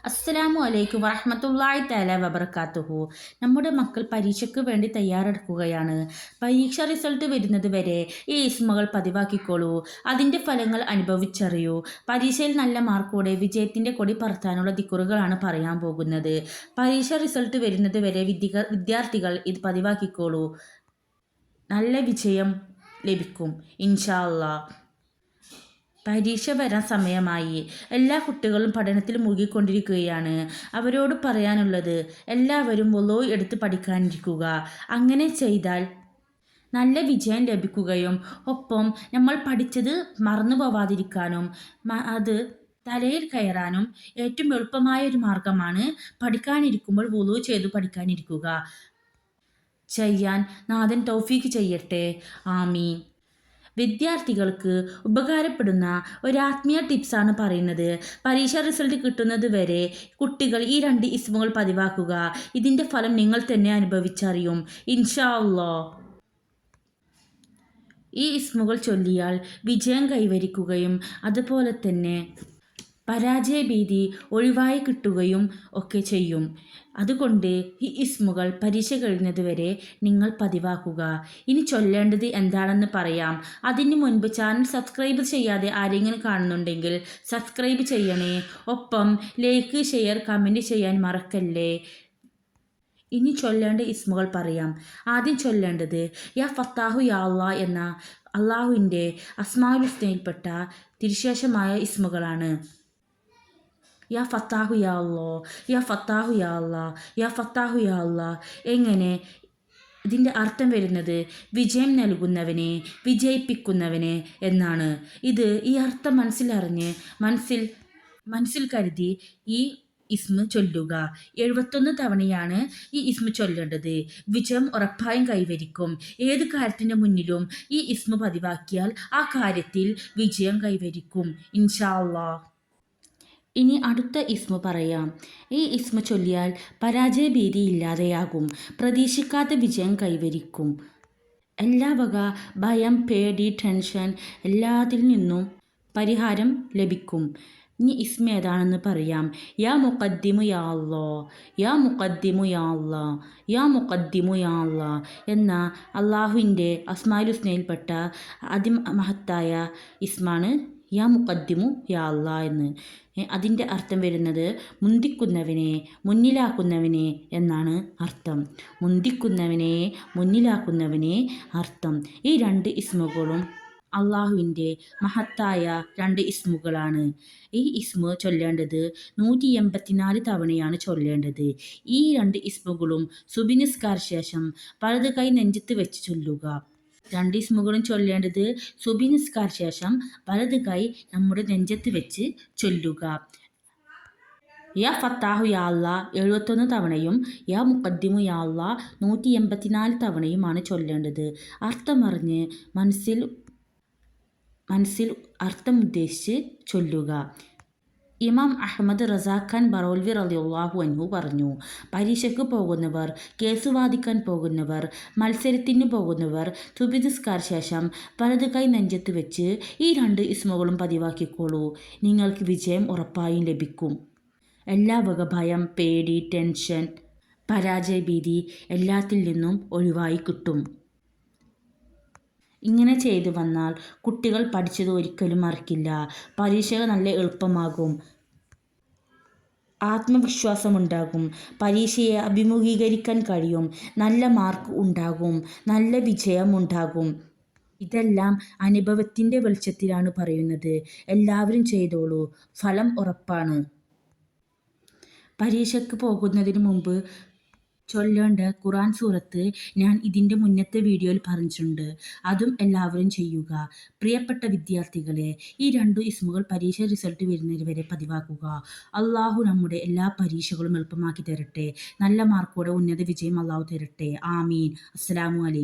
അസ്സലാമു അലൈക്കും വറഹ്മത്തുള്ളാഹി തആല വബറകാതുഹു. നമ്മുടെ മക്കൾ പരീക്ഷയ്ക്ക് വേണ്ടി തയ്യാറെടുക്കുകയാണ്. പരീക്ഷ റിസൾട്ട് വരുന്നത് വരെ ഈ ഇസ്മുകൾ പതിവാക്കിക്കോളൂ. അതിൻ്റെ ഫലങ്ങൾ അനുഭവിച്ചറിയൂ. പരീക്ഷയിൽ നല്ല മാർക്കോടെ വിജയത്തിൻ്റെ കൊടി പറത്താനുള്ള ദിക്റുകളാണ് പറയാൻ പോകുന്നത്. പരീക്ഷ റിസൾട്ട് വരുന്നത് വരെ വിദ്യാർത്ഥികൾ ഇത് പതിവാക്കിക്കോളൂ. നല്ല വിജയം ലഭിക്കും ഇൻഷാ അല്ലാഹ്. പരീക്ഷ വരാൻ സമയമായി. എല്ലാ കുട്ടികളും പഠനത്തിൽ മുഴുകിക്കൊണ്ടിരിക്കുകയാണ്. അവരോട് പറയാനുള്ളത് എല്ലാവരും വുളൂ എടുത്ത് പഠിക്കാനിരിക്കുക. അങ്ങനെ ചെയ്താൽ നല്ല വിജയം ലഭിക്കുകയും ഒപ്പം നമ്മൾ പഠിച്ചത് മറന്നു പോവാതിരിക്കാനും അത് തലയിൽ കയറാനും ഏറ്റവും എളുപ്പമായ ഒരു മാർഗമാണ് പഠിക്കാനിരിക്കുമ്പോൾ വുളൂ ചെയ്തു പഠിക്കാനിരിക്കുക. ചെയ്യാൻ നാഥൻ തൗഫീക്ക് ചെയ്യട്ടെ. ആമീൻ. വിദ്യാർത്ഥികൾക്ക് ഉപകാരപ്പെടുന്ന ഒരു ആത്മീയ ടിപ്സാണ് പറയുന്നത്. പരീക്ഷാ റിസൾട്ട് കിട്ടുന്നത് വരെ കുട്ടികൾ ഈ 2 ഇസ്മുകൾ പതിവാക്കുക. ഇതിൻ്റെ ഫലം നിങ്ങൾ തന്നെ അനുഭവിച്ചറിയും ഇൻഷാ അല്ലാഹ്. ഈ ഇസ്മുകൾ ചൊല്ലിയാൽ വിജയം കൈവരിക്കുകയും അതുപോലെ തന്നെ പരാജയഭീതി ഒഴിവായി കിട്ടുകയും ഒക്കെ ചെയ്യും. അതുകൊണ്ട് ഈ ഇസ്മുകൾ പരീക്ഷ കഴിയുന്നത് വരെ നിങ്ങൾ പതിവാക്കുക. ഇനി ചൊല്ലേണ്ടത് എന്താണെന്ന് പറയാം. അതിന് മുൻപ് ചാനൽ സബ്സ്ക്രൈബ് ചെയ്യാതെ ആരെങ്കിലും കാണുന്നുണ്ടെങ്കിൽ സബ്സ്ക്രൈബ് ചെയ്യണേ. ഒപ്പം ലൈക്ക്, ഷെയർ, കമൻറ്റ് ചെയ്യാൻ മറക്കല്ലേ. ഇനി ചൊല്ലേണ്ട ഇസ്മുകൾ പറയാം. ആദ്യം ചൊല്ലേണ്ടത് യാ ഫത്താഹു യാ അല്ലാഹ് എന്ന അള്ളാഹുവിൻ്റെ അസ്മാഉൽ ഹുസ്നയിൽപ്പെട്ട തിരുശേഷമായ ഇസ്മുകളാണ്. യാ ഫത്താഹു യാ അല്ലാഹ്, യാ ഫത്താഹു യാ അല്ലാഹ്, യാ ഫത്താഹു യാ അല്ലാഹ്. എങ്ങനെ ഇതിൻ്റെ അർത്ഥം വരുന്നത് വിജയം നൽകുന്നവനെ, വിജയിപ്പിക്കുന്നവനെ എന്നാണ്. ഈ അർത്ഥം മനസ്സിലറിഞ്ഞ് മനസ്സിൽ കരുതി ഈ ഇസ്മ ചൊല്ലുക. 71 തവണയാണ് ഈ ഇസ്മ ചൊല്ലേണ്ടത്. വിജയം ഉറപ്പായും കൈവരിക്കും. ഏത് കാര്യത്തിൻ്റെ മുന്നിലും ഈ ഇസ്മ പതിവാക്കിയാൽ ആ കാര്യത്തിൽ വിജയം കൈവരിക്കും ഇൻഷാ അല്ലാഹ്. ഇനി അടുത്ത ഇസ്മ പറയാം. ഈ ഇസ്മ ചൊല്ലിയാൽ പരാജയഭീതി ഇല്ലാതെയാകും. പ്രതീക്ഷിക്കാത്ത വിജയം കൈവരിക്കും. എല്ലാ വക ഭയം, പേടി, ടെൻഷൻ എല്ലാത്തിൽ നിന്നും പരിഹാരം ലഭിക്കും. ഇനി ഇസ്മ ഏതാണെന്ന് പറയാം. യാ മുഖദ്ദിമു യാ അല്ലാഹ്, യാ മുഖദ്ദിമു യാ അല്ലാഹ്, യാ മുഖദ്ദിമു യാ അല്ലാഹ് എന്ന അള്ളാഹുവിൻ്റെ അസ്മാഉൽ ഹുസ്നയിൽപ്പെട്ട അതിമഹത്തായ ഇസ്മാണ് യാ മുഖദ്ദിമു യാ അല്ലാഹ് എന്ന്. അതിൻ്റെ അർത്ഥം വരുന്നത് മുന്തിക്കുന്നവനെ, മുന്നിലാക്കുന്നവനെ എന്നാണ് അർത്ഥം. മുന്തിക്കുന്നവനെ, മുന്നിലാക്കുന്നവനെ അർത്ഥം. ഈ 2 ഇസ്മുകളും അള്ളാഹുവിൻ്റെ മഹത്തായ 2 ഇസ്മുകളാണ്. ഈ ഇസ്മു ചൊല്ലേണ്ടത് 184 തവണയാണ് ചൊല്ലേണ്ടത്. ഈ 2 ഇസ്മുകളും സുബ്ഹ് നിസ്കാര ശേഷം വലത് കൈ നെഞ്ചത്ത് വെച്ച് ചൊല്ലുക. 2 ഇസ്മുകളും ചൊല്ലേണ്ടത് സുബ്ഹ് നിസ്കാര ശേഷം വലത് കൈ നമ്മുടെ നെഞ്ചത്ത് വെച്ച് ചൊല്ലുക. യാ ഫത്താഹു യാ അല്ലാഹ് 71 തവണയും യാ മുഖദ്ദിമു യാ അല്ലാഹ് 184 തവണയുമാണ് ചൊല്ലേണ്ടത്. അർത്ഥമറിഞ്ഞ് മനസ്സിൽ അർത്ഥം ഉദ്ദേശിച്ച് ചൊല്ലുക. ഇമാം അഹ്മദ് റസാ ഖാൻ ബറോൽവി റളിയല്ലാഹു അൻഹു പറഞ്ഞു, പരീക്ഷയ്ക്ക് പോകുന്നവർ, കേസ് വാദിക്കാൻ പോകുന്നവർ, മത്സരത്തിന് പോകുന്നവർ സുബ്ഹ് നിസ്കാര ശേഷം വലത് കൈ നെഞ്ചത്ത് വെച്ച് ഈ 2 ഇസ്മുകളും പതിവാക്കിക്കോളൂ. നിങ്ങൾക്ക് വിജയം ഉറപ്പായും ലഭിക്കും. എല്ലാ വക ഭയം, പേടി, ടെൻഷൻ, പരാജയഭീതി എല്ലാത്തിൽ നിന്നും ഒഴിവായി കിട്ടും. ഇങ്ങനെ ചെയ്തു വന്നാൽ കുട്ടികൾ പഠിച്ചത് ഒരിക്കലും മറക്കില്ല. പരീക്ഷ നല്ല എളുപ്പമാകും. ആത്മവിശ്വാസമുണ്ടാകും. പരീക്ഷയെ അഭിമുഖീകരിക്കാൻ കഴിയും. നല്ല മാർക്ക് ഉണ്ടാകും. നല്ല വിജയം ഉണ്ടാകും. ഇതെല്ലാം അനുഭവത്തിൻ്റെ വെളിച്ചത്തിലാണ് പറയുന്നത്. എല്ലാവരും ചെയ്തോളൂ. ഫലം ഉറപ്പാണ്. പരീക്ഷയ്ക്ക് പോകുന്നതിന് മുമ്പ് ചൊല്ലേണ്ട ഖുർആൻ സൂറത്ത് ഞാൻ ഇതിൻ്റെ മുന്നത്തെ വീഡിയോയിൽ പറഞ്ഞിട്ടുണ്ട്. അതും എല്ലാവരും ചെയ്യുക. പ്രിയപ്പെട്ട വിദ്യാർത്ഥികളെ, ഈ 2 ഇസ്മുകൾ പരീക്ഷ റിസൾട്ട് വരുന്നത് വരെ പതിവാക്കുക. അള്ളാഹു നമ്മുടെ എല്ലാ പരീക്ഷകളും എളുപ്പമാക്കി തരട്ടെ. നല്ല മാർക്കോടെ ഉന്നത വിജയം അള്ളാഹു തരട്ടെ. ആമീൻ. അസ്സലാമു അലൈക്കും.